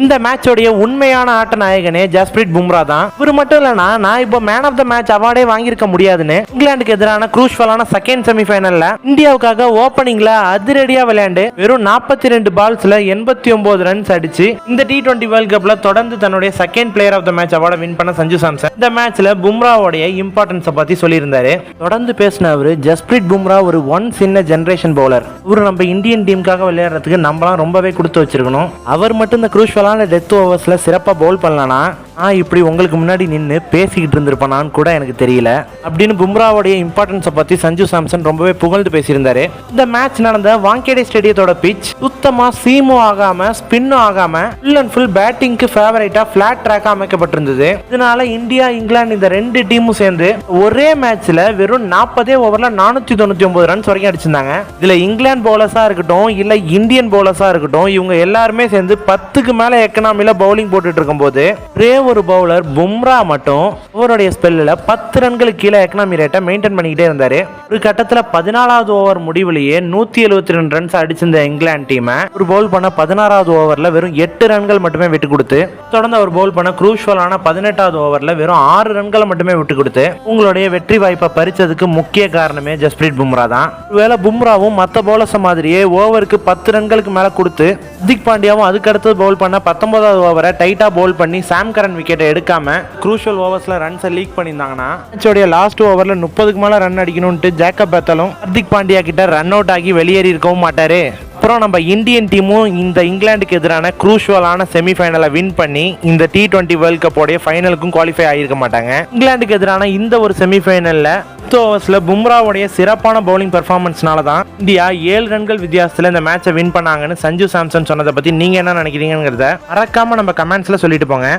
இந்த மேட்சோடைய உண்மையான ஆட்ட நாயகனே ஜஸ்பிரீத் பும்ரா தான். இவர் மட்டும் இல்லனா நான் இப்போ மேன் ஆஃப் த மேட்ச் அவார்டே வாங்கியிருக்க முடியாதுன்னு இங்கிலாந்துக்கு எதிரான குரூஷியலான செகண்ட் செமிஃபைனல்ல இந்தியாவுக்காக ஓபனிங்ல அதிரடியா விளையாண்டு வெறும் 42 பால்ஸ்ல 89 ரன்ஸ் அடிச்சு இந்த T20 வேர்ல்ட் கப்ல தொடர்ந்து தன்னுடைய second player of the match அவார்டை வின் பண்ண சஞ்சு சாம்சன் இந்த மேட்ச்ல பும்ராவோடைய இம்பார்ட்டன்ஸை பத்தி சொல்லியிருந்தாரு. தொடர்ந்து பேசின அவரு ஜஸ்பிரீத் பும்ரா ஒரு ஒன்ஸ் இன் ஜெனரேஷன் பவுலர். இவரு நம்ம இந்தியன் டீமுக்காக விளையாடுறதுக்கு நம்மளாம் ரொம்பவே கொடுத்து வச்சிருக்கணும். அவர் மட்டும் இந்த குரூஷியலான டெத் ஓவர்ஸ்ல சிறப்பா பவுல் பண்ணலனா இப்படி உங்களுக்கு முன்னாடி நின்று பேசிக்கிட்டு இருந்திருப்பானான்னு கூட எனக்கு தெரியல அப்படின்னு பும்ராவுடைய இம்பார்ட்டன்ஸை பத்தி சஞ்சு சாம்சன் ரொம்பவே புகழ்ந்து பேசியிருந்தாரு. இந்த மேட்ச் நடந்த வாங்கேடே ஸ்டேடியத்தோட பிச் சுத்தமா சீமும் ஆகாம ஸ்பின்னும் ஆகாம ஃபுல் அண்ட் ஃபுல் பேட்டிங்க்கு ஃபேவரேட்டா பிளாட் ட்ராக்கா அமைக்கப்பட்டிருந்தது. இதனால இந்தியா இங்கிலாந்து இந்த ரெண்டு டீமும் சேர்ந்து ஒரே மேட்ச்ல வெறும் 40 ஓவர்ல 499 ரன்ஸ் வரைக்கும் அடிச்சிருந்தாங்க. இதுல இங்கிலாந்து பவுலர்ஸா இருக்கட்டும் இல்ல இந்தியன் பவுலர்ஸா இருக்கட்டும் இவங்க எல்லாருமே சேர்ந்து 10க்கு மேல எக்கனாமில பவுலிங் போட்டுட்டு இருக்கும் போது ஒரு பவுலர் பும்ரா மட்டும் அவருடைய ஸ்பெல்ல 10 ரன்களுக்கு கீழே எக்கனாமி ரேட்டை மெயின்டைன் பண்ணிக்கிட்டே இருந்தாரு. ஒரு கட்டத்தில் 14வது ஓவர் முடிவிலேயே 172 ரன்ஸ் அடிச்சிருந்த இங்கிலாந்து டீமை ஒரு பவுல் பண்ண 16வது ஓவர்ல வெறும் 8 ரன்கள் மட்டுமே விட்டு கொடுத்து தொடர்ந்து அவர் பவுல் பண்ண குரூஷியலான 18வது ஓவர்ல வெறும் 6 ரன்களை மட்டுமே விட்டு கொடுத்து உங்களுடைய வெற்றி வாய்ப்பை பறிச்சதுக்கு முக்கிய காரணமே ஜஸ்பிரீத் பும்ரா தான். ஒருவேளை பும்ராவும் மற்ற பவுலர்ஸ் மாதிரியே ஓவருக்கு 10 ரன்களுக்கு மேல கொடுத்து ஹர்திக் பாண்டியாவும் அதுக்கு அடுத்து பவுல் பண்ண 19வது ஓவரை டைட்டா பவுல் பண்ணி சாம் கரன் விக்கெட்டை எடுக்காம குரூஷியல் ஓவர்ஸ்ல ரன்ஸை லீக் பண்ணியிருந்தாங்கன்னா மேட்சோடைய லாஸ்ட் ஓவர்ல 30க்கு மேல ரன் அடிக்கணும்னு ஜேக்கப் பேத்தலும் ஹர்திக் பாண்டியா கிட்ட ரன் அவுட் ஆகி வெளியேறி இருக்கவும் மாட்டாரு. அப்புறம் நம்ம இந்தியன் டீமும் இந்த இங்கிலாந்துக்கு எதிரான குரூஷியலான செமிஃபைனலை வின் பண்ணி இந்த T20 வேர்ல்ட் கப்போடைய ஃபைனலுக்கும் குவாலிஃபை ஆகியிருக்க மாட்டாங்க. இங்கிலாந்துக்கு எதிரான இந்த ஒரு செமிஃபைனல்ல ஓவர்ஸ்ல பும்ராவுடைய சிறப்பான பவுலிங் பெர்ஃபார்மன்ஸ்னால தான் இந்தியா 7 ரன்கள் வித்தியாசத்துல இந்த மேட்சை வின் பண்ணாங்கன்னு சஞ்சு சாம்சன் சொன்னதை பத்தி நீங்க என்ன நினைக்கிறீங்கிறத மறக்காம நம்ம கமெண்ட்ஸ்ல சொல்லிட்டு போங்க.